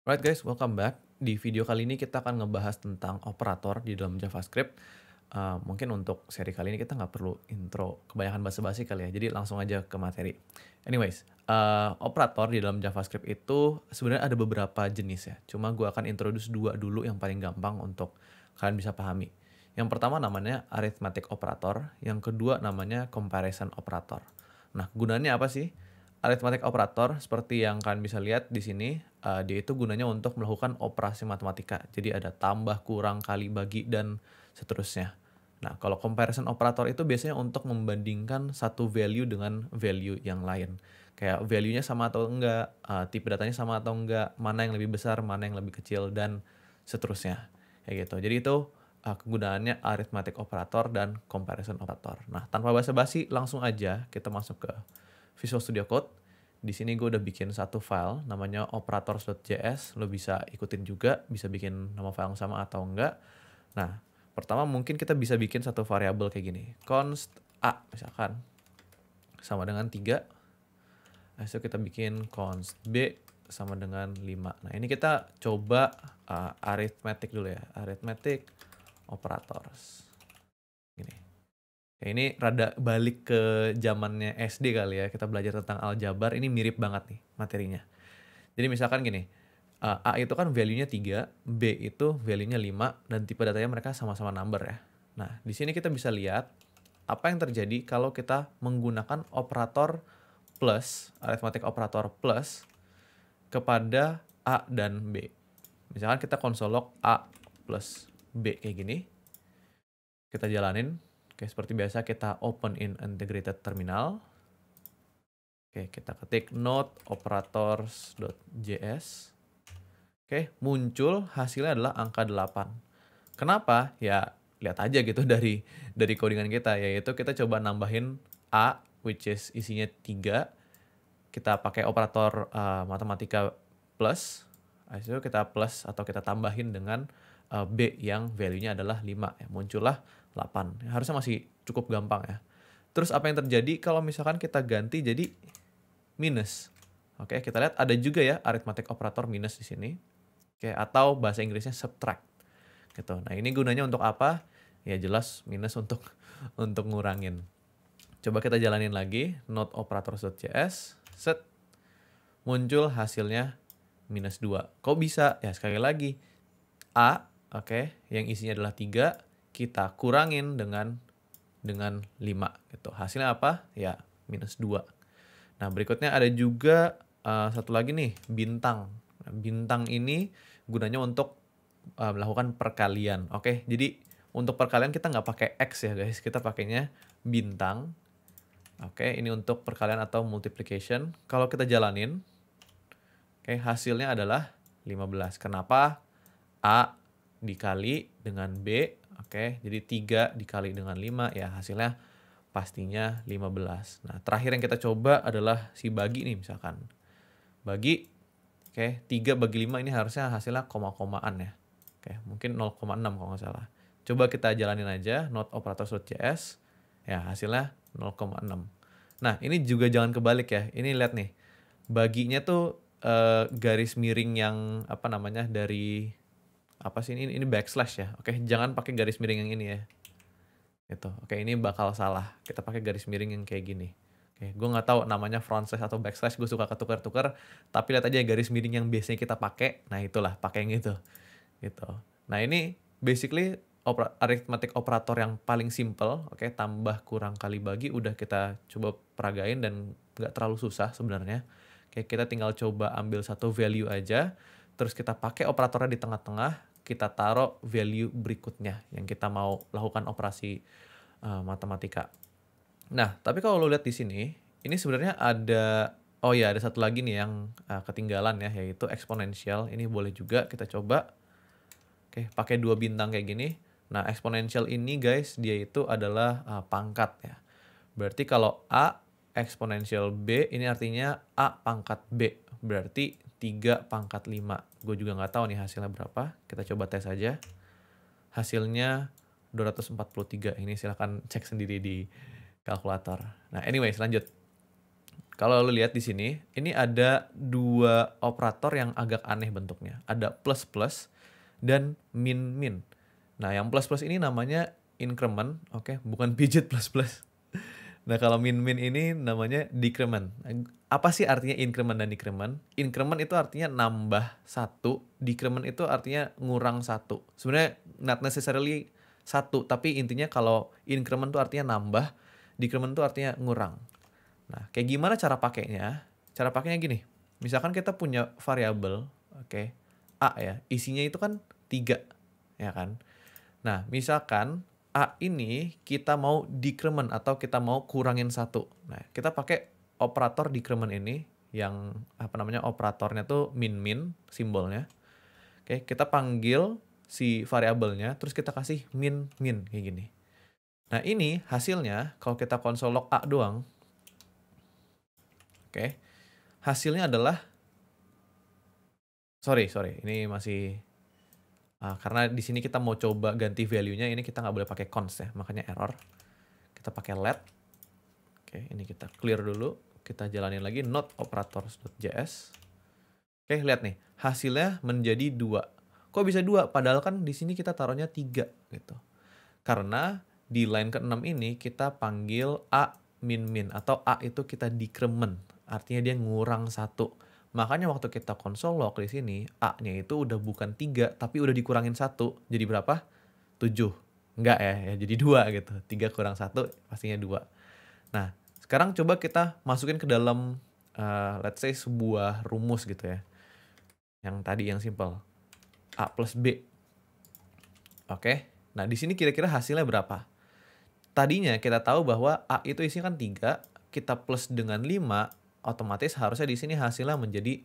Alright guys, welcome back. Di video kali ini kita akan ngebahas tentang operator di dalam JavaScript. Mungkin untuk seri kali ini kita nggak perlu intro kebanyakan basa-basi kali ya, jadi langsung aja ke materi. Anyways, operator di dalam JavaScript itu sebenarnya ada beberapa jenis ya. Cuma gue akan introduce dua dulu yang paling gampang untuk kalian bisa pahami. Yang pertama namanya arithmetic operator, yang kedua namanya comparison operator. Nah, gunanya apa sih? Arithmetic operator seperti yang kalian bisa lihat di sini, dia itu gunanya untuk melakukan operasi matematika. Jadi ada tambah, kurang, kali, bagi, dan seterusnya. Nah, kalau comparison operator itu biasanya untuk membandingkan satu value dengan value yang lain. Kayak value-nya sama atau enggak, tipe datanya sama atau enggak, mana yang lebih besar, mana yang lebih kecil, dan seterusnya. Kayak gitu. Jadi itu kegunaannya arithmetic operator dan comparison operator. Nah, tanpa basa-basi langsung aja kita masuk ke Visual Studio Code. Di sini gue udah bikin satu file namanya operators.js. Lo bisa ikutin juga, bisa bikin nama file yang sama atau enggak. Nah, pertama mungkin kita bisa bikin satu variabel kayak gini. Const A misalkan sama dengan 3. Habis itu kita bikin const B sama dengan 5. Nah, ini kita coba arithmetic dulu ya. Arithmetic operators. Gini. Ya, ini rada balik ke zamannya SD kali ya, kita belajar tentang aljabar, ini mirip banget nih materinya. Jadi misalkan gini, A itu kan value-nya 3, B itu value-nya 5, dan tipe datanya mereka sama-sama number ya. Nah, di sini kita bisa lihat apa yang terjadi kalau kita menggunakan operator plus, arithmetic operator plus, kepada A dan B. Misalkan kita console log A plus B kayak gini, kita jalanin. Oke, seperti biasa kita open in integrated terminal. Oke, kita ketik node operators.js. Oke, muncul hasilnya adalah angka 8. Kenapa? Ya, lihat aja gitu dari codingan kita, yaitu kita coba nambahin A, which is isinya 3. Kita pakai operator matematika plus. Habis itu kita plus atau kita tambahin dengan B yang value-nya adalah 5. Ya, muncullah 8. Harusnya masih cukup gampang ya. Terus apa yang terjadi kalau misalkan kita ganti jadi minus? Oke, kita lihat ada juga ya arithmetic operator minus di sini. Oke, atau bahasa Inggrisnya subtract. Gitu. Nah, ini gunanya untuk apa? Ya jelas minus untuk untuk ngurangin. Coba kita jalanin lagi node operators.js. Set. Muncul hasilnya minus 2. Kok bisa? Ya sekali lagi. A, oke, yang isinya adalah 3, kita kurangin dengan 5 gitu. Hasilnya apa? Ya, minus 2. Nah, berikutnya ada juga satu lagi nih, bintang. Nah, bintang ini gunanya untuk melakukan perkalian. Oke, jadi untuk perkalian kita nggak pakai X ya guys, kita pakainya bintang. Oke, ini untuk perkalian atau multiplication. Kalau kita jalanin, oke, hasilnya adalah 15. Kenapa? A dikali dengan B, oke, jadi 3 dikali dengan 5, ya hasilnya pastinya 15. Nah, terakhir yang kita coba adalah si bagi nih misalkan. Bagi, oke, 3 bagi 5 ini harusnya hasilnya koma-komaan ya. Oke, mungkin 0,6 kalau nggak salah. Coba kita jalanin aja node operators.js, ya hasilnya 0,6. Nah, ini juga jangan kebalik ya. Ini lihat nih, baginya tuh garis miring yang apa namanya dari apa sih ini backslash ya. Oke, jangan pakai garis miring yang ini ya. Gitu. Oke, ini bakal salah. Kita pakai garis miring yang kayak gini. Oke, gue nggak tahu namanya front slash atau backslash, gue suka ketukar-tukar. Tapi lihat aja garis miring yang biasanya kita pakai. Nah, itulah pakai yang itu. Gitu. Nah, ini basically arithmetic operator yang paling simple. Oke, tambah kurang kali bagi udah kita coba peragain dan nggak terlalu susah sebenarnya. Oke, kita tinggal coba ambil satu value aja, terus kita pakai operatornya di tengah-tengah, kita taruh value berikutnya yang kita mau lakukan operasi matematika. Nah, tapi kalau lo lihat di sini, ini sebenarnya ada, oh ya, ada satu lagi nih yang ketinggalan ya, yaitu exponential. Ini boleh juga kita coba. Oke, pakai 2 bintang kayak gini. Nah, exponential ini guys, dia itu adalah pangkat ya. Berarti kalau A eksponensial B, ini artinya A pangkat B. Berarti 3 pangkat 5. Gue juga nggak tahu nih hasilnya berapa. Kita coba tes aja. Hasilnya 243. Ini silahkan cek sendiri di kalkulator. Nah, anyways, lanjut. kalau lu lihat di sini, ini ada dua operator yang agak aneh bentuknya. Ada plus plus dan min min. Nah, yang plus plus ini namanya increment, oke, bukan pidget plus plus. Nah, kalau min min ini namanya decrement. Apa sih artinya increment dan decrement? Increment itu artinya nambah satu, decrement itu artinya ngurang satu. Sebenarnya not necessarily satu, tapi intinya kalau increment itu artinya nambah, decrement itu artinya ngurang. Nah, kayak gimana cara pakainya? Cara pakainya gini. Misalkan kita punya variabel, oke, A ya, isinya itu kan 3, ya kan? Nah, misalkan A ini kita mau decrement atau kita mau kurangin satu. Nah, kita pakai operator decrement ini yang apa namanya operatornya tuh min-min simbolnya. Oke, kita panggil si variabelnya, terus kita kasih min-min kayak gini. Nah, ini hasilnya kalau kita konsol log A doang, oke, hasilnya adalah, sorry, ini masih karena di sini kita mau coba ganti value-nya, ini kita nggak boleh pakai const ya, makanya error. Kita pakai let. Oke, ini kita clear dulu. Kita jalanin lagi node operators.js. Oke, lihat nih, hasilnya menjadi 2. Kok bisa 2? Padahal kan di sini kita taruhnya 3 gitu. Karena di line ke-6 ini kita panggil A min min atau A itu kita decrement. Artinya dia ngurang 1. Makanya waktu kita console log di sini, A-nya itu udah bukan 3, tapi udah dikurangin 1. Jadi berapa? 7. Enggak ya, jadi 2 gitu. 3 kurang 1 pastinya 2. Nah, sekarang coba kita masukin ke dalam, let's say sebuah rumus gitu ya. Yang tadi yang simple. A plus B. Oke, nah di sini kira-kira hasilnya berapa? Tadinya kita tahu bahwa A itu isinya kan 3, kita plus dengan 5, otomatis harusnya di sini hasilnya menjadi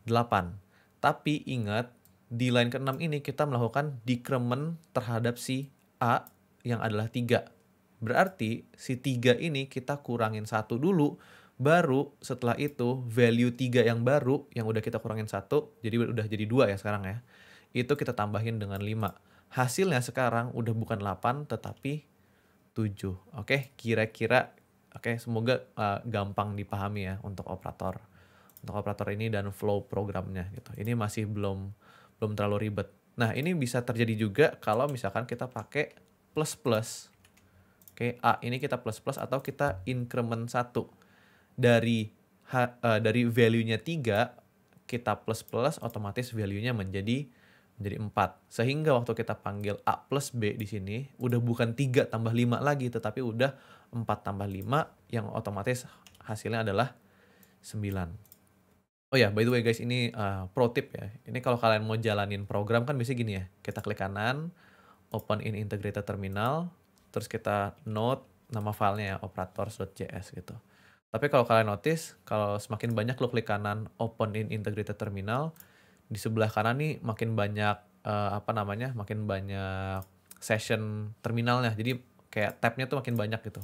8. Tapi ingat, di line ke-6 ini kita melakukan decrement terhadap si A yang adalah 3. Berarti si 3 ini kita kurangin 1 dulu, baru setelah itu value 3 yang baru, yang udah kita kurangin 1, jadi udah jadi 2 ya sekarang ya. Itu kita tambahin dengan 5. Hasilnya sekarang udah bukan 8, tetapi 7. Oke, kira-kira oke, semoga gampang dipahami ya untuk operator. Untuk operator ini dan flow programnya gitu. Ini masih belum terlalu ribet. Nah, ini bisa terjadi juga kalau misalkan kita pakai plus plus. Oke, A ini kita plus plus atau kita increment 1. Dari value-nya 3 kita plus plus otomatis value-nya menjadi 4. Sehingga waktu kita panggil A plus B di sini, udah bukan 3 tambah 5 lagi, tetapi udah 4 tambah 5, yang otomatis hasilnya adalah 9. Oh ya, by the way guys, ini pro tip ya. Ini kalau kalian mau jalanin program kan biasanya gini ya, kita klik kanan, open in integrated terminal, terus kita node nama filenya ya, operators.js gitu. Tapi kalau kalian notice, kalau semakin banyak lo klik kanan, open in integrated terminal, di sebelah kanan nih makin banyak makin banyak session terminalnya. Jadi kayak tabnya tuh makin banyak gitu.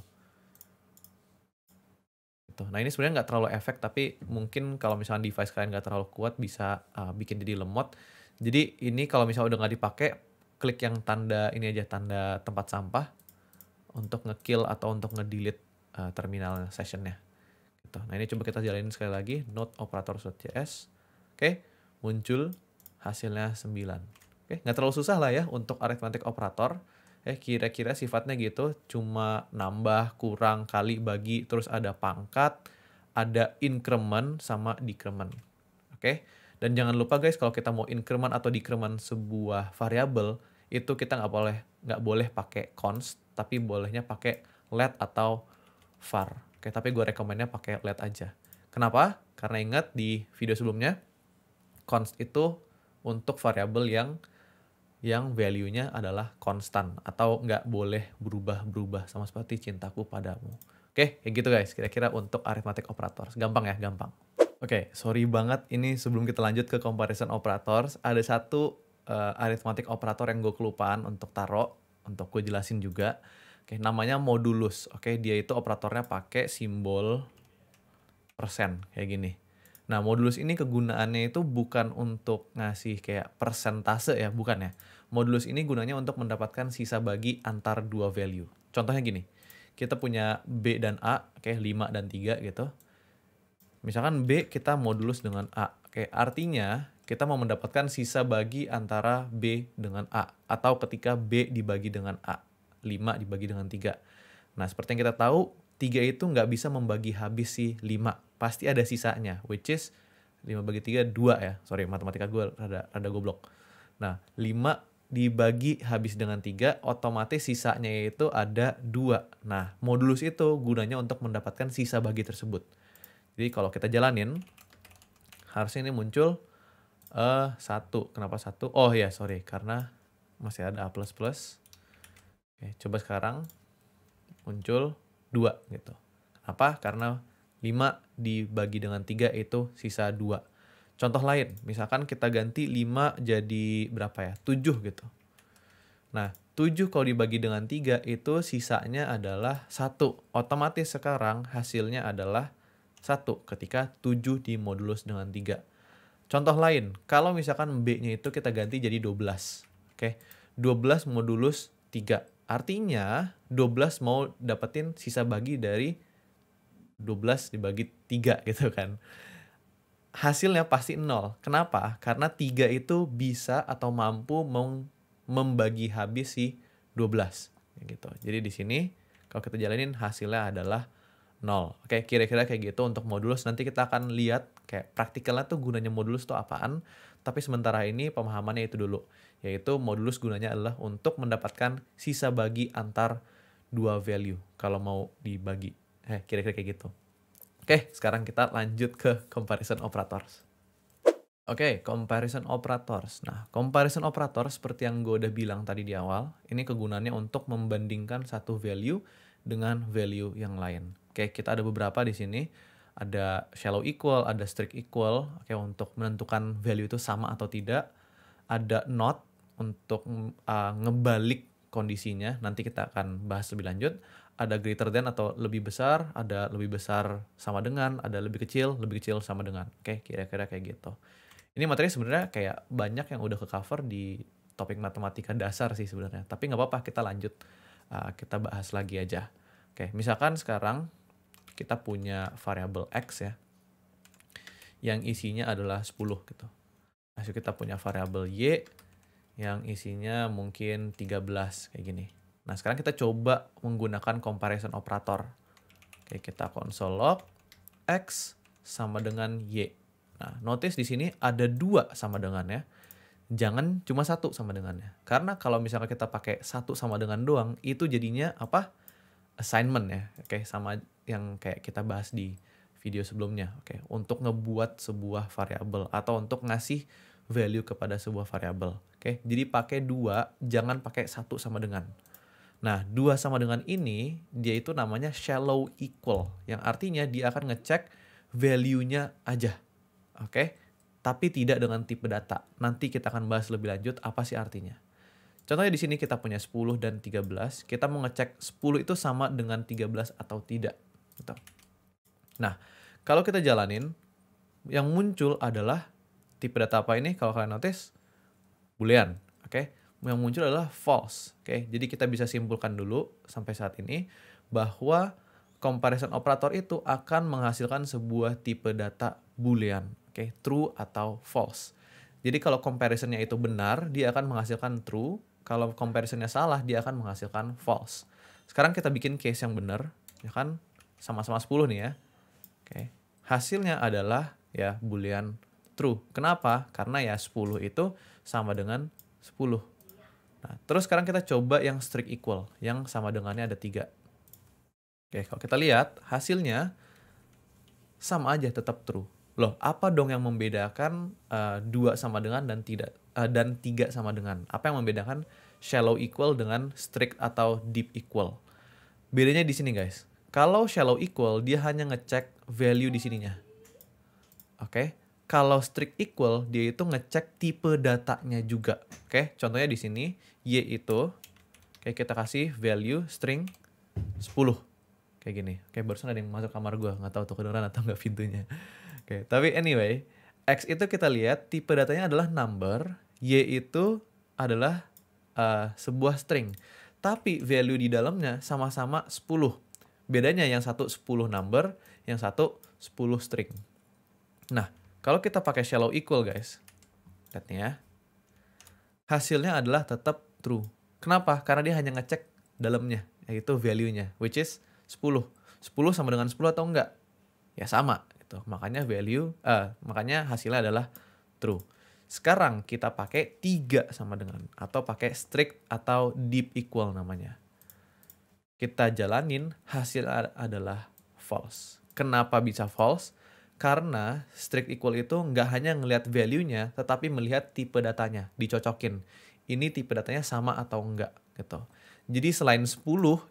Nah, ini sebenarnya nggak terlalu efek, tapi mungkin kalau misalnya device kalian nggak terlalu kuat bisa bikin jadi lemot. Jadi ini kalau misalnya udah nggak dipakai, klik yang tanda ini aja, tanda tempat sampah untuk ngekill atau untuk ngedelete terminal sessionnya. Gitu. Nah, ini coba kita jalanin sekali lagi, node operators.js. Oke, muncul hasilnya 9. Oke, nggak terlalu susah lah ya untuk arithmetic operator. Kira-kira sifatnya gitu, cuma nambah, kurang, kali, bagi, terus ada pangkat, ada increment sama decrement. Oke, dan jangan lupa guys, kalau kita mau increment atau decrement sebuah variabel, itu kita nggak boleh pakai const, tapi bolehnya pakai let atau var. Oke, tapi gue rekomennya pakai let aja. Kenapa? Karena ingat di video sebelumnya, const itu untuk variabel yang value-nya adalah konstan atau nggak boleh berubah-berubah, sama seperti cintaku padamu. Oke, kayak gitu guys, kira-kira untuk arithmetic operators. Gampang ya, gampang. Oke, sorry banget ini sebelum kita lanjut ke comparison operators, ada satu arithmetic operator yang gue kelupaan untuk untuk gue jelasin juga. Oke, namanya modulus. Oke, dia itu operatornya pakai simbol persen kayak gini. Nah, modulus ini kegunaannya itu bukan untuk ngasih kayak persentase ya, bukan ya. Modulus ini gunanya untuk mendapatkan sisa bagi antar dua value. Contohnya gini, kita punya B dan A, oke, 5 dan 3 gitu. Misalkan B kita modulus dengan A. Oke, artinya kita mau mendapatkan sisa bagi antara B dengan A. Atau ketika B dibagi dengan A. 5 dibagi dengan 3. Nah, seperti yang kita tahu, 3 itu nggak bisa membagi habis si 5. Pasti ada sisanya, which is 5 bagi 3, 2 ya. Sorry, matematika gue rada goblok. Nah, 5 dibagi habis dengan 3, otomatis sisanya itu ada 2. Nah, modulus itu gunanya untuk mendapatkan sisa bagi tersebut. Jadi kalau kita jalanin, harusnya ini muncul 1. Kenapa 1? Oh ya, sorry. Karena masih ada A++. Oke, coba sekarang muncul 2 gitu. Kenapa? Karena 5 dibagi dengan 3 itu sisa 2. Contoh lain, misalkan kita ganti 5 jadi berapa ya? 7 gitu. Nah, 7 kalau dibagi dengan 3 itu sisanya adalah 1. Otomatis sekarang hasilnya adalah 1 ketika 7 dimodulus dengan 3. Contoh lain, kalau misalkan B-nya itu kita ganti jadi 12. Oke, 12 modulus 3. Artinya 12 mau dapetin sisa bagi dari 12 dibagi 3 gitu kan. Hasilnya pasti 0. Kenapa? Karena 3 itu bisa atau mampu membagi habis si 12. Gitu. Jadi di sini kalau kita jalanin hasilnya adalah 0. Oke, kira-kira kayak gitu untuk modulus. Nanti kita akan lihat kayak praktikalnya tuh gunanya modulus tuh apaan. Tapi sementara ini pemahamannya itu dulu. Yaitu modulus gunanya adalah untuk mendapatkan sisa bagi antar dua value. Kalau mau dibagi. Kira-kira kayak gitu. Oke, sekarang kita lanjut ke comparison operators. Oke, comparison operators. Nah, comparison operator seperti yang gue udah bilang tadi di awal, ini kegunaannya untuk membandingkan satu value dengan value yang lain. Oke, kita ada beberapa di sini. Ada shallow equal, ada strict equal, oke, untuk menentukan value itu sama atau tidak. Ada not untuk ngebalik kondisinya, nanti kita akan bahas lebih lanjut. Ada greater than atau lebih besar, ada lebih besar sama dengan, ada lebih kecil sama dengan. Oke, kira-kira kayak gitu. Ini materi sebenarnya kayak banyak yang udah ke cover di topik matematika dasar sih sebenarnya. Tapi nggak apa-apa, kita lanjut. Kita bahas lagi aja. Oke, misalkan sekarang kita punya variabel X ya, yang isinya adalah 10 gitu. Lalu kita punya variabel Y, yang isinya mungkin 13 kayak gini. Nah, sekarang kita coba menggunakan comparison operator. Oke, kita console log X sama dengan Y. Nah, notice di sini ada 2 sama dengannya. Jangan cuma 1 sama dengannya. Karena kalau misalnya kita pakai 1 sama dengan doang, itu jadinya apa? Assignment ya. Oke, sama yang kayak kita bahas di video sebelumnya. Oke, untuk ngebuat sebuah variabel atau untuk ngasih value kepada sebuah variabel. Oke, jadi pakai 2, jangan pakai 1 sama dengan. Nah, 2 sama dengan ini, dia itu namanya shallow equal. Yang artinya dia akan ngecek value-nya aja. Oke, tapi tidak dengan tipe data. Nanti kita akan bahas lebih lanjut apa sih artinya. Contohnya di sini kita punya 10 dan 13. Kita mau ngecek 10 itu sama dengan 13 atau tidak. Gitu. Nah, kalau kita jalanin, yang muncul adalah tipe data apa ini? Kalau kalian notice, boolean. Oke, yang muncul adalah false. Oke, jadi kita bisa simpulkan dulu sampai saat ini bahwa comparison operator itu akan menghasilkan sebuah tipe data boolean. Oke, true atau false. Jadi kalau comparisonnya itu benar, dia akan menghasilkan true. Kalau comparisonnya salah, dia akan menghasilkan false. Sekarang kita bikin case yang benar, ya kan? Sama-sama 10 nih ya. Oke. Hasilnya adalah ya boolean true. Kenapa? Karena ya 10 itu sama dengan 10. Nah, terus sekarang kita coba yang strict equal, yang sama dengannya ada 3. Oke, kalau kita lihat hasilnya sama aja tetap true. Loh, apa dong yang membedakan 2 sama dengan dan 3 sama dengan? Apa yang membedakan shallow equal dengan strict atau deep equal? Bedanya di sini, guys. Kalau shallow equal, dia hanya ngecek value di sininya. Oke. Kalau strict equal, dia itu ngecek tipe datanya juga. Oke, contohnya di sini, Y itu, oke, kita kasih value string 10. Kayak gini. Oke, barusan ada yang masuk kamar gue. Nggak tahu tuh kedengeran atau nggak pintunya. Oke, tapi anyway, X itu kita lihat tipe datanya adalah number, Y itu adalah sebuah string. Tapi value di dalamnya sama-sama 10. Bedanya yang satu 10 number, yang satu 10 string. Nah, kalau kita pakai shallow equal guys, lihat nih ya, hasilnya adalah tetap true. Kenapa? Karena dia hanya ngecek dalamnya, yaitu value-nya, which is 10. 10 sama dengan 10 atau enggak? Ya sama, gitu. Makanya hasilnya adalah true. Sekarang kita pakai 3 sama dengan, atau pakai strict atau deep equal namanya. Kita jalanin, hasil adalah false. Kenapa bisa false? Karena strict equal itu nggak hanya ngelihat value-nya, tetapi melihat tipe datanya, dicocokin. Ini tipe datanya sama atau enggak, gitu. Jadi selain 10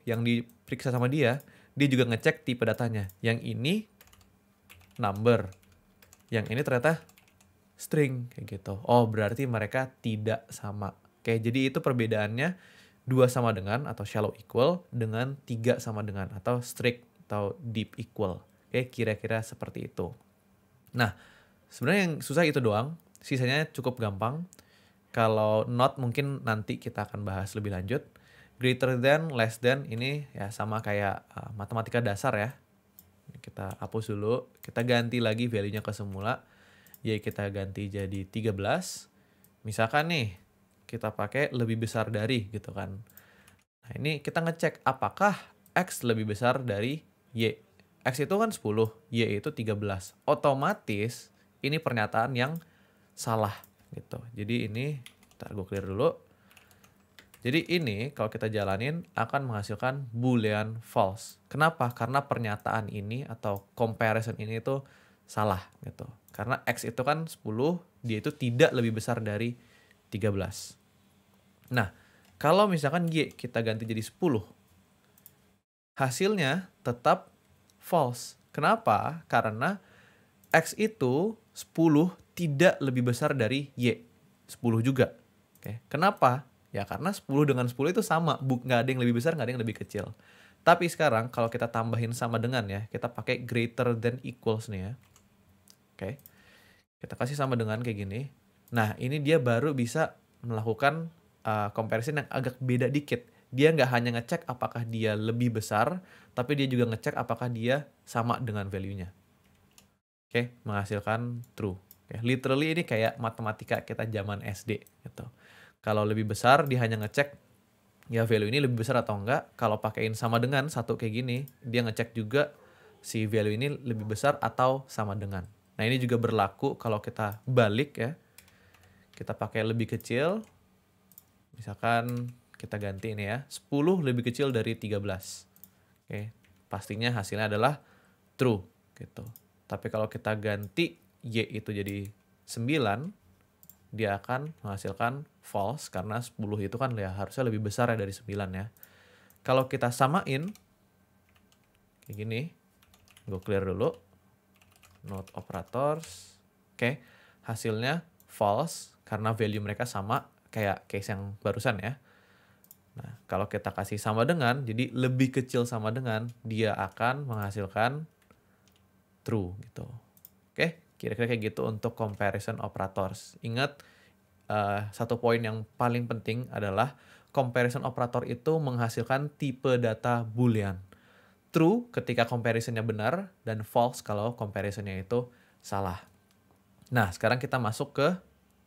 yang diperiksa sama dia juga ngecek tipe datanya. Yang ini number, yang ini ternyata string, kayak gitu. Oh, berarti mereka tidak sama. Oke, jadi itu perbedaannya 2 sama dengan atau shallow equal dengan 3 sama dengan atau strict atau deep equal. Oke, kira-kira seperti itu. Nah, sebenarnya yang susah itu doang. Sisanya cukup gampang. Kalau not mungkin nanti kita akan bahas lebih lanjut. Greater than, less than ini ya sama kayak matematika dasar ya. Kita hapus dulu. Kita ganti lagi value-nya ke semula. Y kita ganti jadi 13. Misalkan nih, kita pakai lebih besar dari gitu kan. Nah ini kita ngecek apakah X lebih besar dari Y. X itu kan 10, Y itu 13. Otomatis ini pernyataan yang salah gitu. Jadi ini, ntar gue clear dulu. Jadi ini kalau kita jalanin akan menghasilkan boolean false. Kenapa? Karena pernyataan ini atau comparison ini itu salah gitu. Karena X itu kan 10, dia itu tidak lebih besar dari 13. Nah, kalau misalkan Y kita ganti jadi 10, hasilnya tetap false. Kenapa? Karena X itu 10 tidak lebih besar dari Y. 10 juga. Oke. Kenapa? Ya karena 10 dengan 10 itu sama. Nggak ada yang lebih besar, nggak ada yang lebih kecil. Tapi sekarang kalau kita tambahin sama dengan ya, kita pakai greater than equals nih ya. Oke. Kita kasih sama dengan kayak gini. Nah, ini dia baru bisa melakukan comparison yang agak beda dikit. Dia nggak hanya ngecek apakah dia lebih besar, tapi dia juga ngecek apakah dia sama dengan value-nya. Oke, menghasilkan true. Oke, literally ini kayak matematika kita zaman SD gitu. Kalau lebih besar dia hanya ngecek ya value ini lebih besar atau enggak. Kalau pakein sama dengan satu kayak gini, dia ngecek juga si value ini lebih besar atau sama dengan. Nah, ini juga berlaku kalau kita balik ya. Kita pakai lebih kecil. Misalkan kita ganti ini ya, 10 lebih kecil dari 13. Oke, pastinya hasilnya adalah true gitu. Tapi kalau kita ganti Y itu jadi 9, dia akan menghasilkan false karena 10 itu kan ya harusnya lebih besar ya dari 9 ya. Kalau kita samain kayak gini, gue clear dulu. Not operators. Oke, hasilnya false karena value mereka sama kayak case yang barusan ya. Nah, kalau kita kasih sama dengan, jadi lebih kecil sama dengan, dia akan menghasilkan true gitu. Oke, kira-kira kayak gitu untuk comparison operators. Ingat, satu poin yang paling penting adalah comparison operator itu menghasilkan tipe data boolean. True ketika comparisonnya benar dan false kalau comparisonnya itu salah. Nah, sekarang kita masuk ke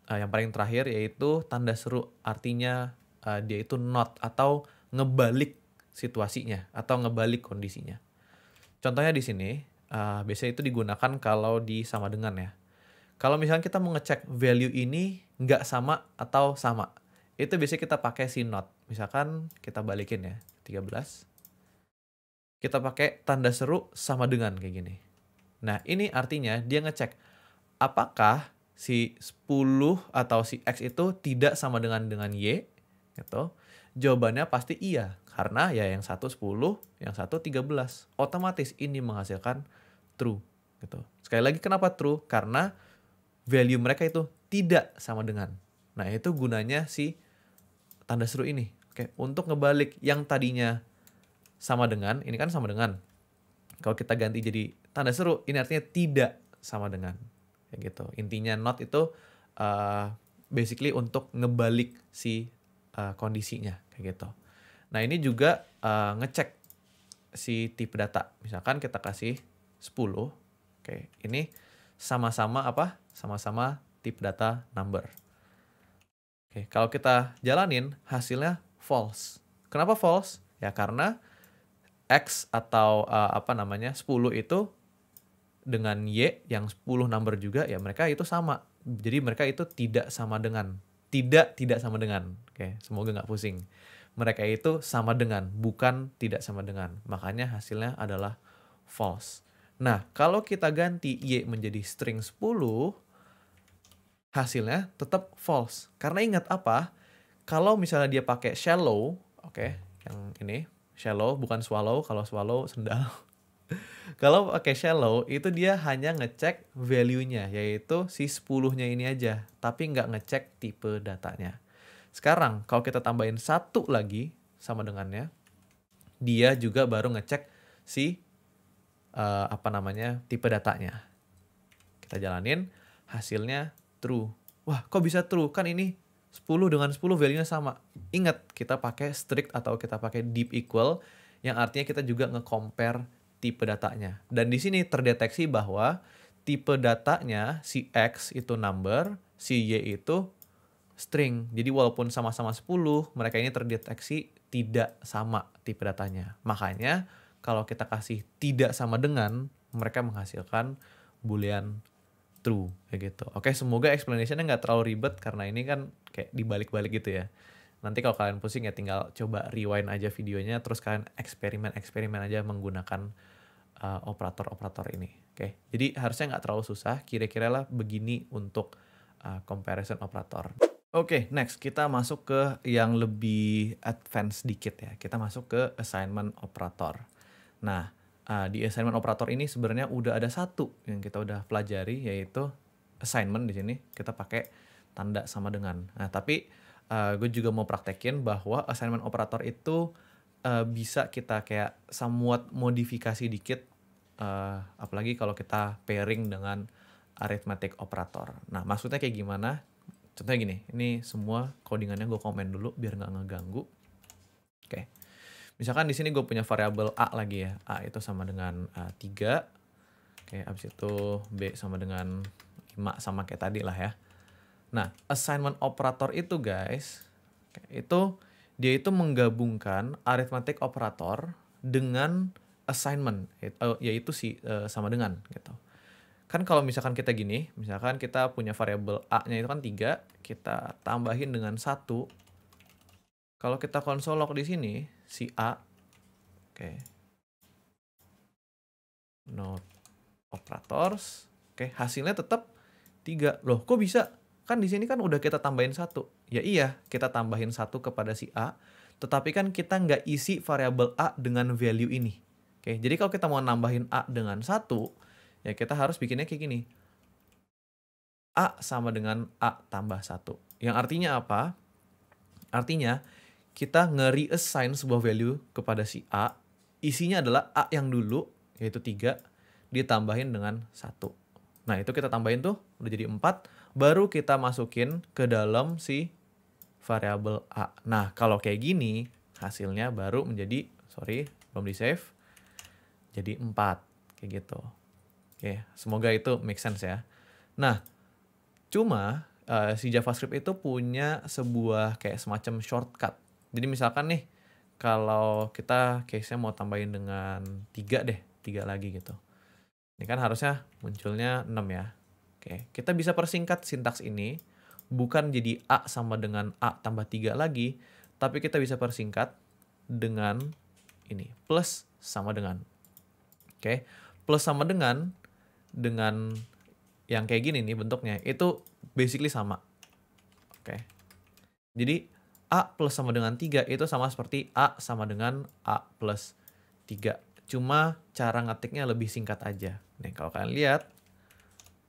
yang paling terakhir yaitu tanda seru. Artinya dia itu not atau ngebalik situasinya atau ngebalik kondisinya. Contohnya di sini, biasanya itu digunakan kalau di sama dengan ya. Kalau misalnya kita mau ngecek value ini nggak sama atau sama, itu biasanya kita pakai si not. Misalkan kita balikin ya, 13. Kita pakai tanda seru sama dengan kayak gini. Nah, ini artinya dia ngecek apakah si 10 atau si X itu tidak sama dengan Y gitu. Jawabannya pasti iya, karena ya yang satu 10, yang satu 13. Otomatis ini menghasilkan true gitu. Sekali lagi kenapa true? Karena value mereka itu tidak sama dengan. Nah, itu gunanya si tanda seru ini. Oke, untuk ngebalik yang tadinya sama dengan, ini kan sama dengan. Kalau kita ganti jadi tanda seru, ini artinya tidak sama dengan. Kayak gitu. Intinya not itu basically untuk ngebalik si kondisinya kayak gitu. Nah, ini juga ngecek si tipe data. Misalkan kita kasih 10. Oke, ini sama-sama apa? Sama-sama tipe data number. Oke, kalau kita jalanin hasilnya false. Kenapa false? Ya karena X atau 10 itu dengan Y yang 10 number juga, ya mereka itu sama. Jadi mereka itu tidak sama dengan. Tidak sama dengan. Oke, semoga nggak pusing. Mereka itu sama dengan, bukan tidak sama dengan. Makanya hasilnya adalah false. Nah, kalau kita ganti Y menjadi string 10, hasilnya tetap false. Karena ingat apa? Kalau misalnya dia pakai shallow, oke, yang ini, shallow bukan swallow, kalau swallow sendal. Kalau pakai shallow, itu dia hanya ngecek value-nya, yaitu si 10-nya ini aja, tapi nggak ngecek tipe datanya. Sekarang, kalau kita tambahin satu lagi sama dengannya, dia juga baru ngecek si tipe datanya. Kita jalanin, hasilnya true. Wah, kok bisa true? Kan ini 10 dengan 10 value-nya sama. Ingat, kita pakai strict atau kita pakai deep equal, yang artinya kita juga nge-compare tipe datanya. Dan di sini terdeteksi bahwa tipe datanya si X itu number, si Y itu string. Jadi walaupun sama-sama 10, mereka ini terdeteksi tidak sama tipe datanya. Makanya kalau kita kasih tidak sama dengan, mereka menghasilkan boolean true kayak gitu. Oke, semoga explanation-nya nggak terlalu ribet karena ini kan kayak dibalik-balik gitu ya. Nanti kalau kalian pusing ya tinggal coba rewind aja videonya, terus kalian eksperimen aja menggunakan operator-operator ini. Oke, jadi harusnya nggak terlalu susah, kira-kira lah begini untuk comparison operator. Oke, next kita masuk ke yang lebih advance dikit ya. Kita masuk ke assignment operator. Nah, di assignment operator ini sebenarnya udah ada satu yang kita udah pelajari, yaitu assignment. Di sini kita pakai tanda sama dengan. Nah, tapi gue juga mau praktekin bahwa assignment operator itu bisa kita kayak somewhat modifikasi dikit, apalagi kalau kita pairing dengan arithmetic operator. Nah, maksudnya kayak gimana? Contohnya gini, ini semua codingannya gue komen dulu biar nggak ngeganggu. Oke, misalkan di sini gue punya variabel A lagi ya. A itu sama dengan 3. Oke, abis itu B sama dengan 5, sama kayak tadi lah ya. Nah, assignment operator itu guys, itu dia itu menggabungkan arithmetic operator dengan assignment, yaitu sama dengan gitu. Kan kalau misalkan kita gini, misalkan kita punya variabel A-nya itu kan 3, kita tambahin dengan 1. Kalau kita konsol log di sini, si A, oke, not operators, oke, hasilnya tetap 3. Loh, kok bisa? Kan di sini kan udah kita tambahin 1. Ya iya, kita tambahin 1 kepada si A, tetapi kan kita nggak isi variabel A dengan value ini. Oke, jadi kalau kita mau nambahin A dengan 1, ya kita harus bikinnya kayak gini. A sama dengan A tambah 1. Yang artinya apa? Artinya kita nge-reassign sebuah value kepada si A. Isinya adalah A yang dulu, yaitu 3, ditambahin dengan 1. Nah, itu kita tambahin tuh, udah jadi 4. Baru kita masukin ke dalam si variabel A. Nah, kalau kayak gini, hasilnya baru menjadi, belum di save, jadi 4. Kayak gitu. Oke, semoga itu make sense ya. Nah, cuma si JavaScript itu punya sebuah kayak semacam shortcut. Jadi misalkan nih, kalau kita case-nya mau tambahin dengan 3 deh, 3 lagi gitu. Ini kan harusnya munculnya 6 ya. Oke, kita bisa persingkat sintaks ini, bukan jadi A sama dengan A tambah 3 lagi, tapi kita bisa persingkat dengan ini, plus sama dengan. Oke, plus sama dengan yang kayak gini nih bentuknya, itu basically sama. Oke. Jadi A plus sama dengan 3 itu sama seperti A sama dengan A plus 3. Cuma cara ngetiknya lebih singkat aja. Nih kalau kalian lihat,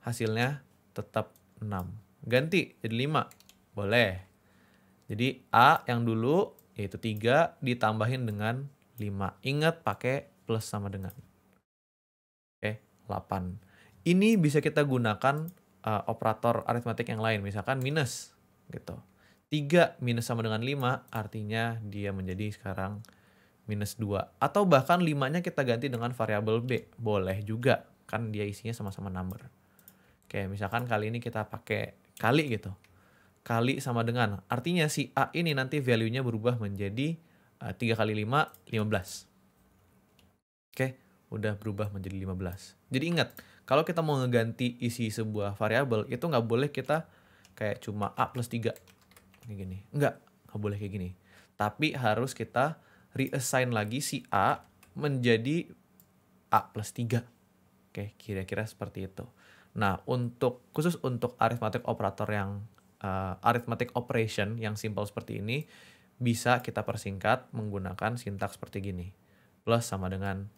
hasilnya tetap 6. Ganti jadi 5. Boleh. Jadi A yang dulu yaitu 3 ditambahin dengan 5. Ingat pakai plus sama dengan. Oke, 8. Ini bisa kita gunakan operator aritmetik yang lain, misalkan minus gitu. 3 minus sama dengan 5 artinya dia menjadi sekarang minus 2. Atau bahkan 5-nya kita ganti dengan variabel B. Boleh juga, kan dia isinya sama-sama number. Kayak misalkan kali ini kita pakai kali gitu. Kali sama dengan, artinya si A ini nanti value-nya berubah menjadi 3 kali 5, 15. Oke, udah berubah menjadi 15. Jadi ingat, kalau kita mau ngeganti isi sebuah variabel, itu nggak boleh kita kayak cuma A plus 3. Kayak gini. Nggak boleh kayak gini. Tapi harus kita reassign lagi si A menjadi A plus 3. Oke, kira-kira seperti itu. Nah, khusus untuk arithmetic operator yang arithmetic operation yang simple seperti ini, bisa kita persingkat menggunakan sintaks seperti gini. Plus sama dengan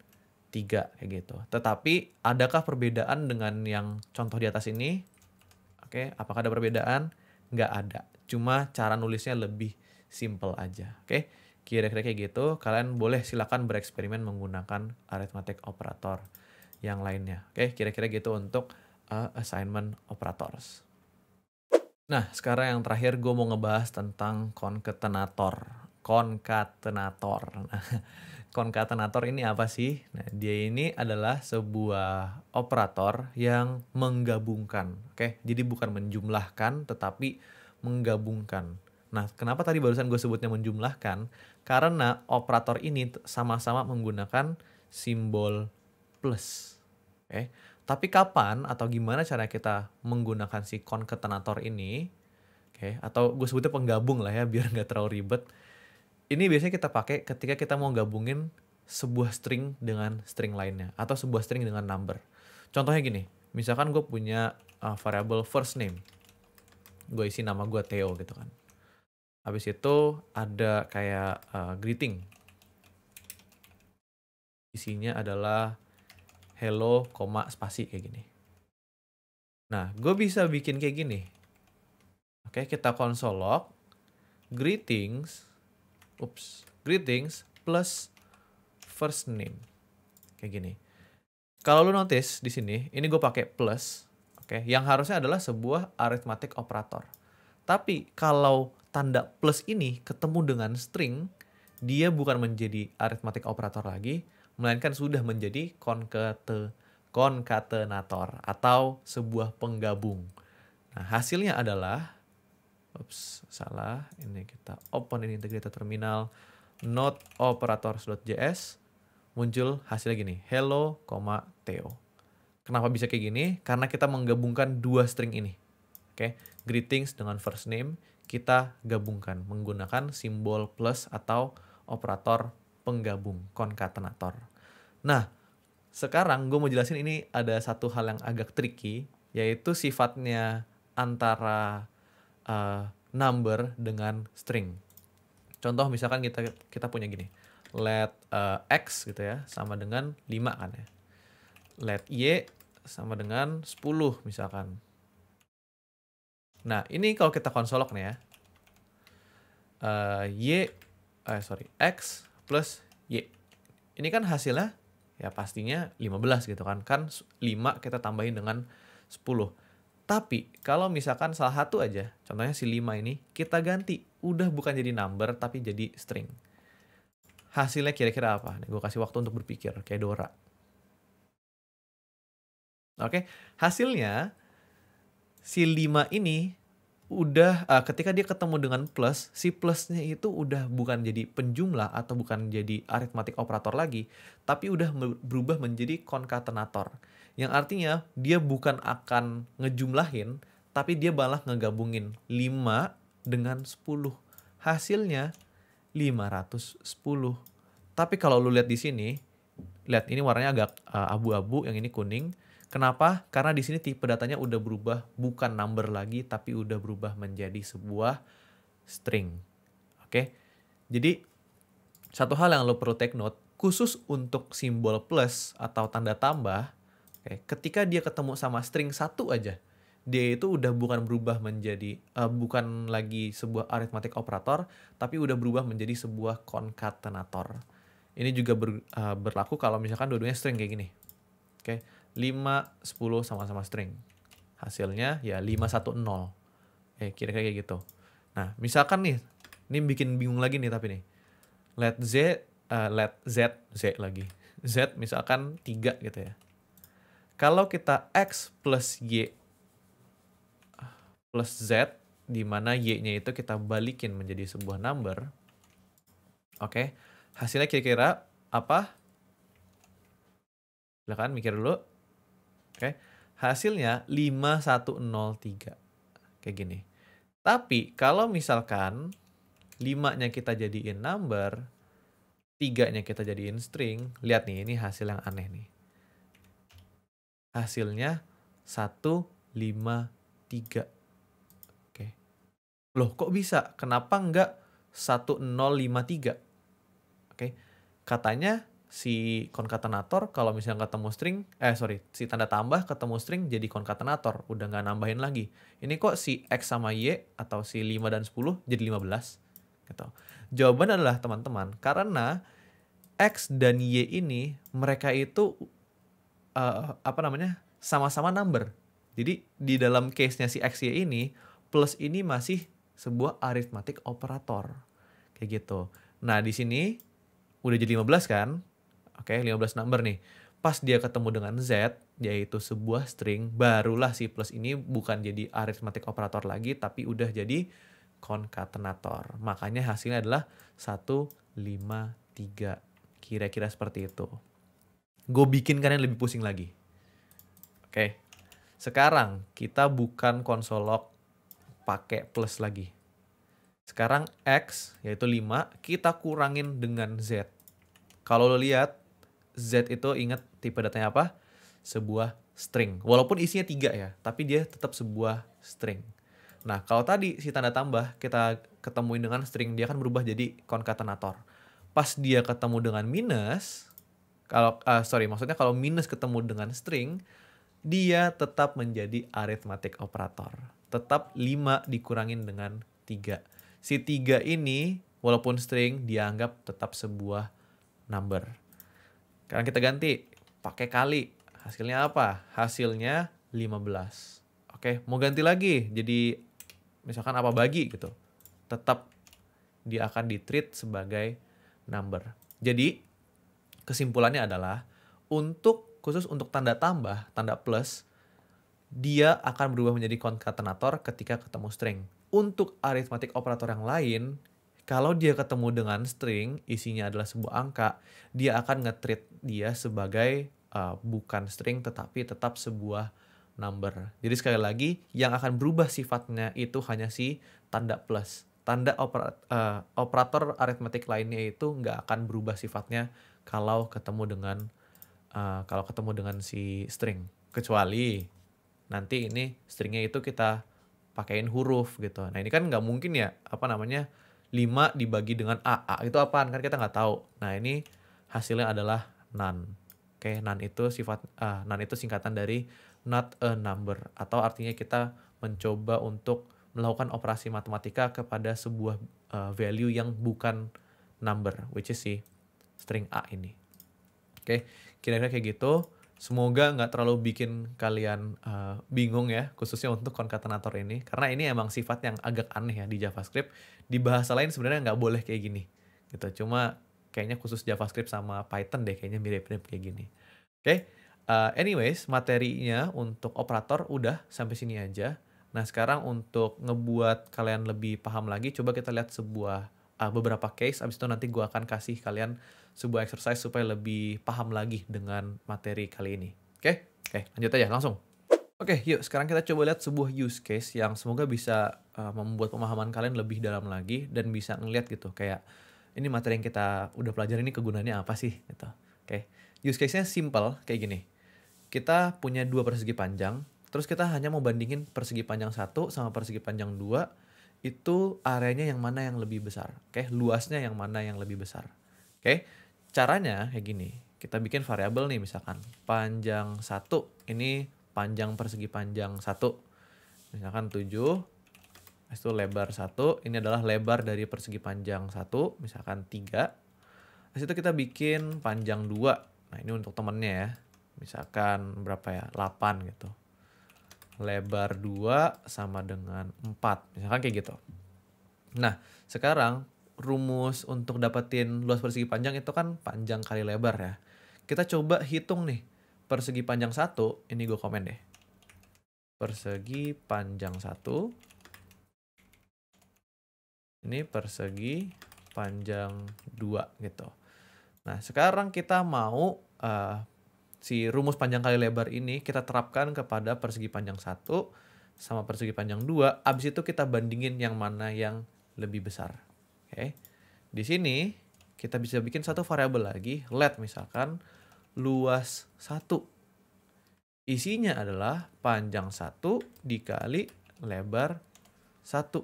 3 kayak gitu. Tetapi adakah perbedaan dengan yang contoh di atas ini? Oke, apakah ada perbedaan? Nggak ada. Cuma cara nulisnya lebih simple aja. Oke, kira-kira kayak gitu. Kalian boleh silakan bereksperimen menggunakan arithmetic operator yang lainnya. Oke, kira-kira gitu untuk assignment operators. Nah, sekarang yang terakhir gue mau ngebahas tentang konkatenator. Nah, konkatenator ini apa sih? Nah, dia ini adalah sebuah operator yang menggabungkan. Oke, jadi bukan menjumlahkan, tetapi menggabungkan. Nah, kenapa tadi barusan gue sebutnya menjumlahkan? Karena operator ini sama-sama menggunakan simbol plus. Oke, tapi kapan atau gimana cara kita menggunakan si konkatenator ini? Oke, atau gue sebutnya penggabung lah ya, biar nggak terlalu ribet. Ini biasanya kita pakai ketika kita mau gabungin sebuah string dengan string lainnya atau sebuah string dengan number. Contohnya gini, misalkan gue punya variable first name. Gue isi nama gue Theo gitu kan. Habis itu ada kayak greeting. Isinya adalah hello, spasi kayak gini. Nah, gue bisa bikin kayak gini. Oke, kita console log greetings plus first name. Kayak gini. Kalau lu notice di sini, ini gue pakai plus, oke, yang harusnya adalah sebuah arithmetic operator. Tapi kalau tanda plus ini ketemu dengan string, dia bukan menjadi arithmetic operator lagi, melainkan sudah menjadi konkatenator atau sebuah penggabung. Nah, hasilnya adalah salah. Ini kita open ini integrated terminal node operators.js, muncul hasilnya gini, hello, Theo. Kenapa bisa kayak gini? Karena kita menggabungkan dua string ini. Oke, greetings dengan first name kita gabungkan menggunakan simbol plus atau operator penggabung, konkatenator. Nah, sekarang gue mau jelasin ini ada satu hal yang agak tricky, yaitu sifatnya antara number dengan string. Contoh misalkan kita punya gini, let x gitu ya sama dengan 5 kan ya. Let y sama dengan 10 misalkan. Nah, ini kalau kita konsolok nih ya. X plus y. Ini kan hasilnya ya pastinya 15 gitu kan. Kan 5 kita tambahin dengan 10. Tapi kalau misalkan salah satu aja, contohnya si 5 ini, kita ganti. Udah bukan jadi number, tapi jadi string. Hasilnya kira-kira apa? Nih, gue kasih waktu untuk berpikir, kayak Dora. Oke, hasilnya si 5 ini udah ketika dia ketemu dengan plus, si plusnya itu udah bukan jadi penjumlah atau bukan jadi arithmetic operator lagi, tapi udah berubah menjadi konkatenator. Yang artinya dia bukan akan ngejumlahin, tapi dia malah ngegabungin 5 dengan 10. Hasilnya 510. Tapi kalau lu lihat di sini, lihat ini warnanya agak abu-abu, yang ini kuning. Kenapa? Karena di sini tipe datanya udah berubah, bukan number lagi, tapi udah berubah menjadi sebuah string. Oke, jadi satu hal yang lo perlu take note, khusus untuk simbol plus atau tanda tambah, ketika dia ketemu sama string satu aja, dia itu udah bukan berubah menjadi, bukan lagi sebuah arithmetic operator, tapi udah berubah menjadi sebuah konkatenator. Ini juga berlaku kalau misalkan dua-duanya string kayak gini. Oke. 5, 10 sama-sama string. Hasilnya ya 510. Kira-kira kayak gitu. Nah, misalkan nih, ini bikin bingung lagi nih tapi nih. Let Z lagi. Z misalkan 3 gitu ya. Kalau kita X plus Y plus Z, di mana Y-nya itu kita balikin menjadi sebuah number. Oke, hasilnya kira-kira apa? Silakan mikir dulu. Oke, hasilnya 5103. Kayak gini. Tapi kalau misalkan 5-nya kita jadiin number, 3-nya kita jadiin string, lihat nih, ini hasil yang aneh nih. Hasilnya 153. Oke. Loh, kok bisa? Kenapa enggak 1053? Oke. Katanya si konkatenator kalau misalnya ketemu string, si tanda tambah ketemu string jadi konkatenator, udah nggak nambahin lagi. Ini kok si X sama Y atau si 5 dan 10 jadi 15? Gitu. Jawaban adalah teman-teman, karena X dan Y ini mereka itu sama-sama number. Jadi di dalam case-nya si X, Y ini, plus ini masih sebuah arithmetic operator. Kayak gitu. Nah, di sini udah jadi 15 kan? Oke, 15 number nih. Pas dia ketemu dengan Z, yaitu sebuah string, barulah si plus ini bukan jadi arithmetic operator lagi, tapi udah jadi konkatenator. Makanya hasilnya adalah 153. Kira-kira seperti itu. Gue bikin kalian lebih pusing lagi. Oke. Sekarang kita bukan console log pakai plus lagi. Sekarang X, yaitu 5, kita kurangin dengan Z. Kalau lo lihat, Z itu ingat tipe datanya apa? Sebuah string. Walaupun isinya 3 ya, tapi dia tetap sebuah string. Nah, kalau tadi si tanda tambah kita ketemuin dengan string, dia akan berubah jadi konkatenator. Pas dia ketemu dengan minus, maksudnya kalau minus ketemu dengan string, dia tetap menjadi arithmetic operator. Tetap 5 dikurangin dengan 3. Si 3 ini, walaupun string, dianggap tetap sebuah number. Sekarang kita ganti, pakai kali. Hasilnya apa? Hasilnya 15. Oke, mau ganti lagi, jadi misalkan apa bagi gitu. Tetap dia akan di-treat sebagai number. Jadi, kesimpulannya adalah, khusus untuk tanda tambah, tanda plus, dia akan berubah menjadi konkatenator ketika ketemu string. Untuk arithmetic operator yang lain, kalau dia ketemu dengan string, isinya adalah sebuah angka, dia akan nge-treat dia sebagai bukan string tetapi tetap sebuah number. Jadi sekali lagi, yang akan berubah sifatnya itu hanya si tanda plus. Tanda operator aritmetik lainnya itu nggak akan berubah sifatnya kalau ketemu dengan si string. Kecuali nanti ini stringnya itu kita pakein huruf gitu. Nah ini kan nggak mungkin ya, 5 dibagi dengan A. A itu apaan? Kan kita nggak tahu. Nah ini hasilnya adalah none. Oke, none itu singkatan dari not a number. Atau artinya kita mencoba untuk melakukan operasi matematika kepada sebuah value yang bukan number, which is si string A ini. Oke, kira-kira kayak gitu. Semoga nggak terlalu bikin kalian bingung ya, khususnya untuk konkatenator ini. Karena ini emang sifat yang agak aneh ya di JavaScript. Di bahasa lain sebenarnya nggak boleh kayak gini. Gitu. Cuma kayaknya khusus JavaScript sama Python deh, kayaknya mirip-mirip kayak gini. Oke, anyways, materinya untuk operator udah sampai sini aja. Nah, sekarang untuk ngebuat kalian lebih paham lagi, coba kita lihat beberapa case. Abis itu nanti gue akan kasih kalian sebuah exercise supaya lebih paham lagi dengan materi kali ini. Oke, lanjut aja langsung. Oke, yuk sekarang kita coba lihat sebuah use case yang semoga bisa membuat pemahaman kalian lebih dalam lagi dan bisa ngeliat gitu kayak ini materi yang kita udah pelajari ini kegunaannya apa sih gitu. Oke, use case-nya simple kayak gini. Kita punya dua persegi panjang, terus kita hanya mau bandingin persegi panjang 1 sama persegi panjang 2, itu areanya yang mana yang lebih besar. Oke, luasnya yang mana yang lebih besar. Oke, caranya kayak gini. Kita bikin variabel nih misalkan panjang 1, ini panjang persegi panjang 1. Misalkan 7, itu lebar 1, ini adalah lebar dari persegi panjang 1, misalkan 3. Habis itu kita bikin panjang 2. Nah, ini untuk temennya ya. Misalkan berapa ya? 8 gitu. Lebar 2 sama dengan 4. Misalkan kayak gitu. Nah, sekarang rumus untuk dapetin luas persegi panjang itu kan panjang kali lebar ya. Kita coba hitung nih. Persegi panjang 1, ini gue komen deh. persegi panjang 1. Ini persegi panjang 2 gitu. Nah, sekarang kita mau si rumus panjang kali lebar ini kita terapkan kepada persegi panjang 1 sama persegi panjang 2. Abis itu kita bandingin yang mana yang lebih besar. Oke. Di sini kita bisa bikin satu variabel lagi, let misalkan luas 1. Isinya adalah panjang 1 dikali lebar 1.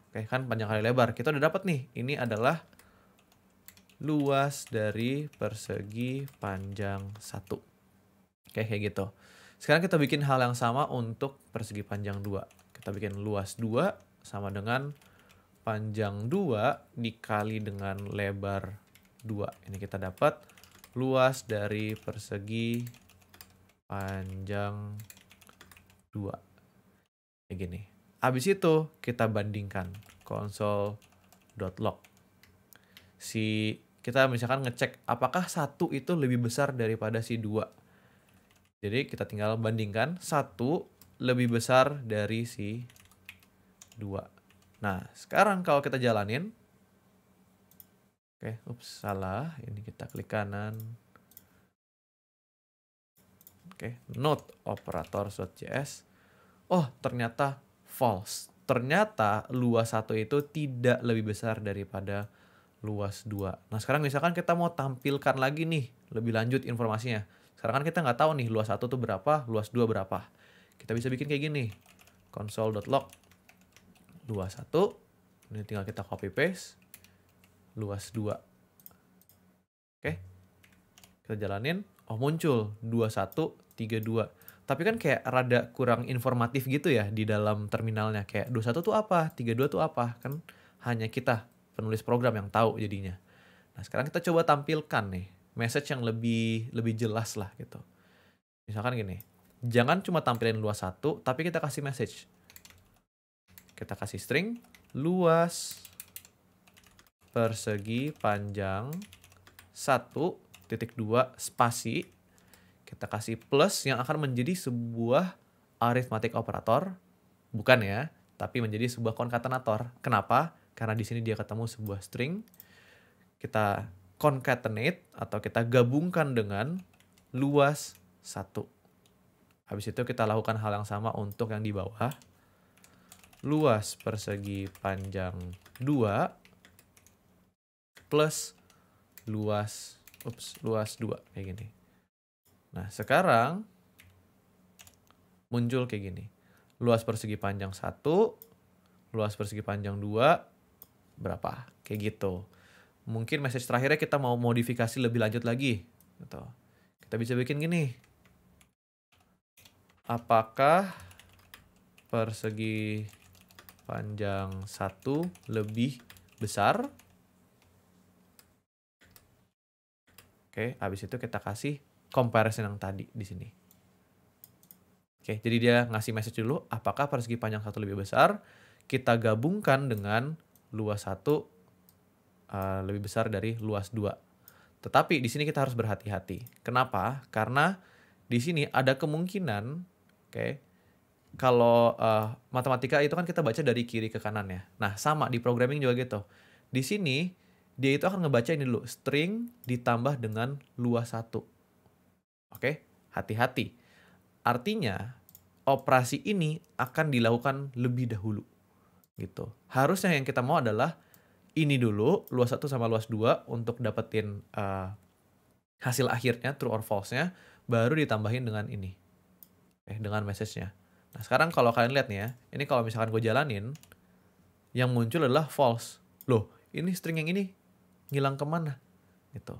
Oke, kan panjang kali lebar. Kita udah dapat nih, ini adalah luas dari persegi panjang 1. Oke, kayak gitu. Sekarang kita bikin hal yang sama untuk persegi panjang 2. Kita bikin luas 2 sama dengan panjang 2 dikali dengan lebar 2. Ini kita dapat luas dari persegi panjang 2. Kayak gini. Habis itu kita bandingkan console.log. Kita misalkan ngecek apakah 1 itu lebih besar daripada si 2. Jadi kita tinggal bandingkan 1 lebih besar dari si 2. Nah, sekarang kalau kita jalanin. Oke, salah. Ini kita klik kanan. Oke, node operator.js. Oh, ternyata false. Ternyata luas 1 itu tidak lebih besar daripada luas 2. Nah, sekarang misalkan kita mau tampilkan lagi nih, lebih lanjut informasinya. Sekarang kan kita nggak tahu nih, luas 1 tuh berapa, luas 2 berapa. Kita bisa bikin kayak gini. Console.log luas 1. Ini tinggal kita copy paste. Luas 2. Oke. Kita jalanin. Oh, muncul 2132. Tapi kan kayak rada kurang informatif gitu ya di dalam terminalnya. Kayak 21 tuh apa, 32 tuh apa. Kan hanya kita penulis program yang tahu jadinya. Nah, sekarang kita coba tampilkan nih message yang lebih jelas lah gitu. Misalkan gini, jangan cuma tampilin luas 1, tapi kita kasih message. Kita kasih string luas persegi panjang 1.2 spasi. Kita kasih plus yang akan menjadi sebuah arithmetic operator. Bukan ya, tapi menjadi sebuah konkatenator. Kenapa? Karena di sini dia ketemu sebuah string. Kita concatenate atau kita gabungkan dengan luas 1. Habis itu kita lakukan hal yang sama untuk yang di bawah. Luas persegi panjang 2 plus luas 2 kayak gini. Nah, sekarang muncul kayak gini. Luas persegi panjang 1, luas persegi panjang 2 berapa? Kayak gitu. Mungkin message terakhirnya kita mau modifikasi lebih lanjut lagi. Gitu. Kita bisa bikin gini. Apakah persegi panjang 1 lebih besar? Oke, habis itu kita kasih comparison yang tadi di sini. Oke, jadi dia ngasih message dulu, apakah persegi panjang 1 lebih besar? Kita gabungkan dengan luas 1 lebih besar dari luas 2. Tetapi di sini kita harus berhati-hati. Kenapa? Karena di sini ada kemungkinan, kalau matematika itu kan kita baca dari kiri ke kanan ya. Nah, sama di programming juga gitu. Di sini dia itu akan ngebaca ini dulu, string ditambah dengan luas 1. Oke, hati-hati. Artinya operasi ini akan dilakukan lebih dahulu. Gitu. Harusnya yang kita mau adalah ini dulu, luas 1 sama luas 2 untuk dapetin hasil akhirnya, true or false-nya, baru ditambahin dengan ini. Dengan message-nya. Nah, sekarang kalau kalian lihat nih ya, ini kalau misalkan gue jalanin, yang muncul adalah false. Loh, ini string yang ini ngilang kemana? Gitu.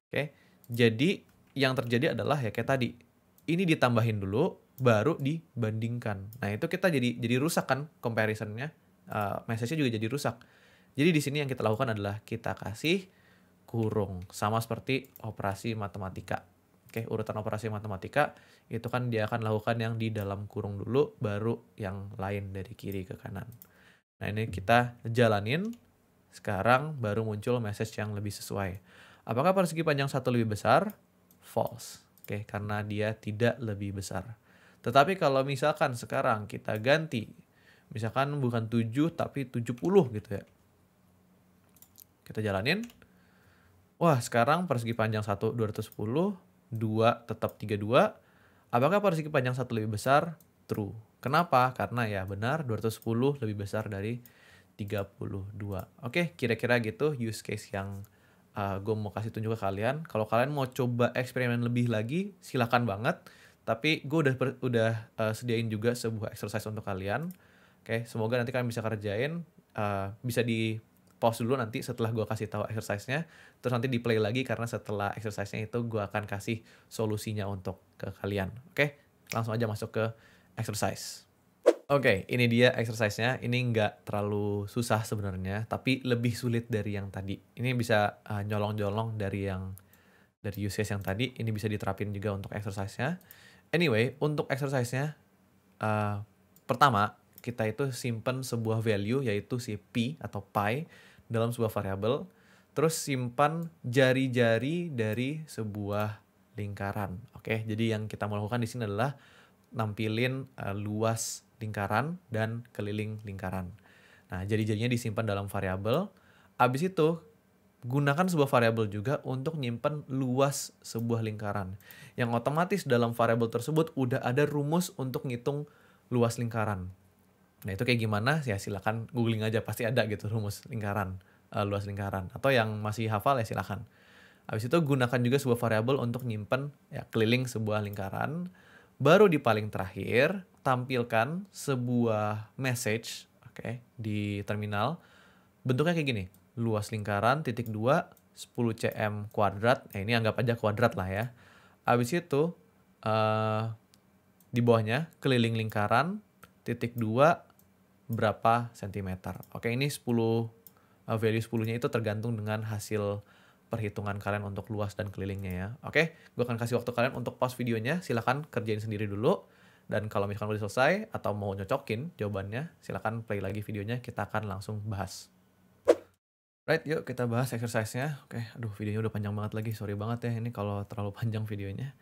Oke, jadi yang terjadi adalah ya kayak tadi, ini ditambahin dulu, baru dibandingkan. Nah, itu kita jadi rusak kan comparison-nya, message-nya juga jadi rusak. Jadi di sini yang kita lakukan adalah kita kasih kurung, sama seperti operasi matematika. Oke, urutan operasi matematika itu kan dia akan lakukan yang di dalam kurung dulu, baru yang lain dari kiri ke kanan. Nah, ini kita jalanin, sekarang baru muncul message yang lebih sesuai. Apakah persegi panjang 1 lebih besar? False. Oke, karena dia tidak lebih besar. Tetapi kalau misalkan sekarang kita ganti, misalkan bukan 7 tapi 70 gitu ya. Kita jalanin. Wah, sekarang persegi panjang 1 210, 2 tetap 32. Apakah persegi panjang 1 lebih besar? True. Kenapa? Karena ya benar 210 lebih besar dari 32. Oke, kira-kira gitu use case yang gue mau kasih tunjuk ke kalian. Kalau kalian mau coba eksperimen lebih lagi, silakan banget. Tapi gue udah sediain juga sebuah exercise untuk kalian. Oke, semoga nanti kalian bisa kerjain. Bisa di pause dulu nanti setelah gue kasih tahu exercise-nya. Terus nanti di play lagi karena setelah exercise-nya itu gue akan kasih solusinya untuk ke kalian. Oke, langsung aja masuk ke exercise. Oke, ini dia exercise-nya. Ini nggak terlalu susah sebenarnya, tapi lebih sulit dari yang tadi. Ini bisa nyolong-nyolong dari use case yang tadi. Ini bisa diterapin juga untuk exercise-nya. Anyway, untuk exercise-nya, pertama, kita itu simpan sebuah value, yaitu si P atau pi, dalam sebuah variabel. Terus simpan jari-jari dari sebuah lingkaran. Oke, jadi yang kita mau lakukan di sini adalah nampilin luas lingkaran dan keliling lingkaran. Nah, jari-jarinya disimpan dalam variabel. Abis itu, gunakan sebuah variabel juga untuk nyimpan luas sebuah lingkaran. Yang otomatis dalam variabel tersebut udah ada rumus untuk ngitung luas lingkaran. Nah, itu kayak gimana? Ya silakan googling aja, pasti ada gitu rumus lingkaran, luas lingkaran. Atau yang masih hafal ya silakan. Habis itu gunakan juga sebuah variabel untuk nyimpen ya keliling sebuah lingkaran. Baru di paling terakhir tampilkan sebuah message, oke, di terminal. Bentuknya kayak gini. Luas lingkaran titik 2 10 cm kuadrat. Nah, ini anggap aja kuadrat lah ya. Habis itu di bawahnya keliling lingkaran titik 2 berapa sentimeter. Oke, ini 10 value 10-nya itu tergantung dengan hasil perhitungan kalian untuk luas dan kelilingnya ya. Oke, gue akan kasih waktu kalian untuk pause videonya. Silahkan kerjain sendiri dulu. Dan kalau misalkan udah selesai atau mau nyocokin jawabannya, silahkan play lagi videonya. Kita akan langsung bahas. Right, yuk kita bahas exercise-nya. Oke, aduh videonya udah panjang banget lagi. Sorry banget ya ini kalau terlalu panjang videonya.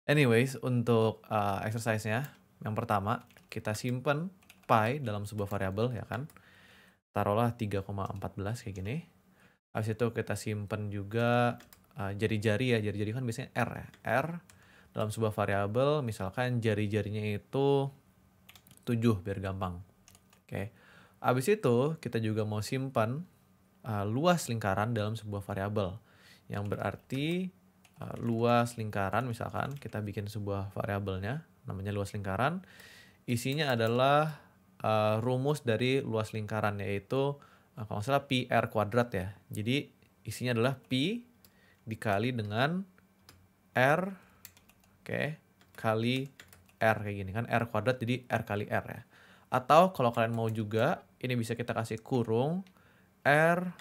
Anyways, untuk exercise-nya, yang pertama, kita simpen pi dalam sebuah variabel ya kan. Taruhlah 3,14 kayak gini. Habis itu kita simpen juga jari-jari ya. Jari-jari kan biasanya R ya. R dalam sebuah variabel, misalkan jari-jarinya itu 7 biar gampang. Oke. Habis itu kita juga mau simpan luas lingkaran dalam sebuah variabel. Yang berarti luas lingkaran misalkan kita bikin sebuah variabelnya namanya luas lingkaran. Isinya adalah rumus dari luas lingkaran, yaitu kalau nggak salah pi r kuadrat ya. Jadi isinya adalah pi dikali dengan r, oke, kali r kayak gini kan, r kuadrat jadi r kali r ya. Atau kalau kalian mau juga, ini bisa kita kasih kurung r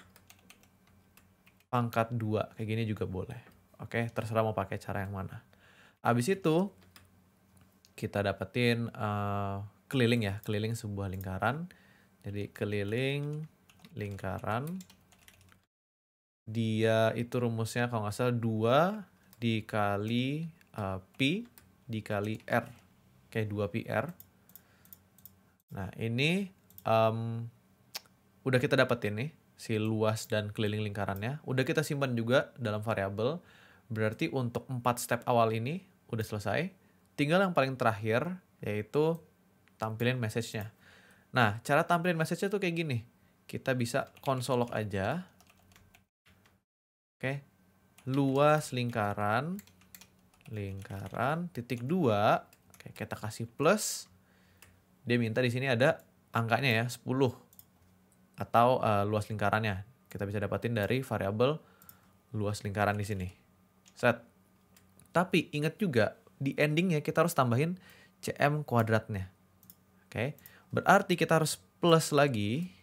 pangkat 2 kayak gini juga boleh. Oke, terserah mau pakai cara yang mana. Habis itu kita dapetin keliling ya, keliling sebuah lingkaran. Jadi keliling lingkaran, dia itu rumusnya kalau nggak salah 2 dikali pi dikali r. Kayak 2 pi r. Nah ini udah kita dapetin nih si luas dan keliling lingkarannya. Udah kita simpan juga dalam variabel. Berarti untuk 4 step awal ini udah selesai. Tinggal yang paling terakhir yaitu tampilin message-nya. Nah, cara tampilin message-nya tuh kayak gini. Kita bisa konsol log aja. Oke. Luas lingkaran titik 2. Oke, kita kasih plus. Dia minta di sini ada angkanya ya, 10. Atau luas lingkarannya. Kita bisa dapatin dari variabel luas lingkaran di sini. Set. Tapi ingat juga di endingnya kita harus tambahin cm kuadratnya. Oke, berarti kita harus plus lagi.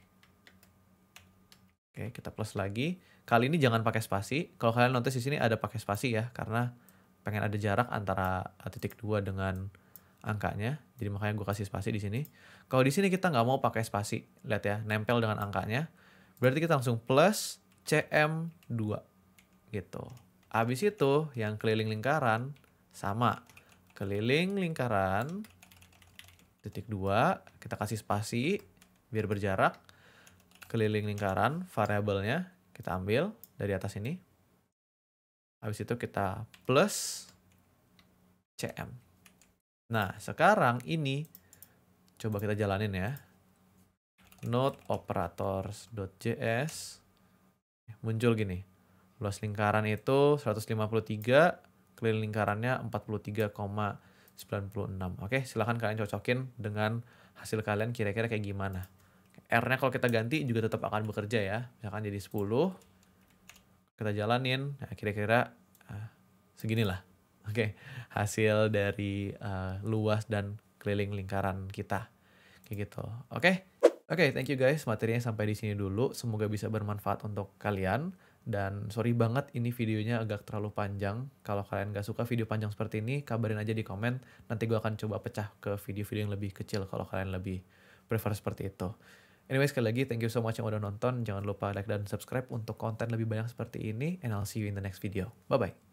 Oke, kita plus lagi. Kali ini jangan pakai spasi. Kalau kalian notice di sini ada pakai spasi ya, karena pengen ada jarak antara titik 2 dengan angkanya. Jadi makanya gue kasih spasi di sini. Kalau di sini kita nggak mau pakai spasi, lihat ya, nempel dengan angkanya. Berarti kita langsung plus cm2 gitu. Habis itu yang keliling lingkaran sama. Keliling lingkaran titik 2, kita kasih spasi biar berjarak. Keliling lingkaran, variabelnya kita ambil dari atas ini. Habis itu kita plus CM. Nah, sekarang ini coba kita jalanin ya. Node operators.js muncul gini. Luas lingkaran itu 153, keliling lingkarannya 43,96. Oke, silahkan kalian cocokin dengan hasil kalian kira-kira kayak gimana. R-nya kalau kita ganti juga tetap akan bekerja ya. Misalkan jadi 10. Kita jalanin, nah kira-kira seginilah. Oke, hasil dari luas dan keliling lingkaran kita. Kayak gitu. Oke, thank you guys. Materinya sampai di sini dulu. Semoga bisa bermanfaat untuk kalian. Dan sorry banget ini videonya agak terlalu panjang. Kalau kalian gak suka video panjang seperti ini, kabarin aja di komen. Nanti gue akan coba pecah ke video-video yang lebih kecil kalau kalian lebih prefer seperti itu. Anyway, sekali lagi thank you so much yang udah nonton. Jangan lupa like dan subscribe untuk konten lebih banyak seperti ini. And I'll see you in the next video. Bye-bye.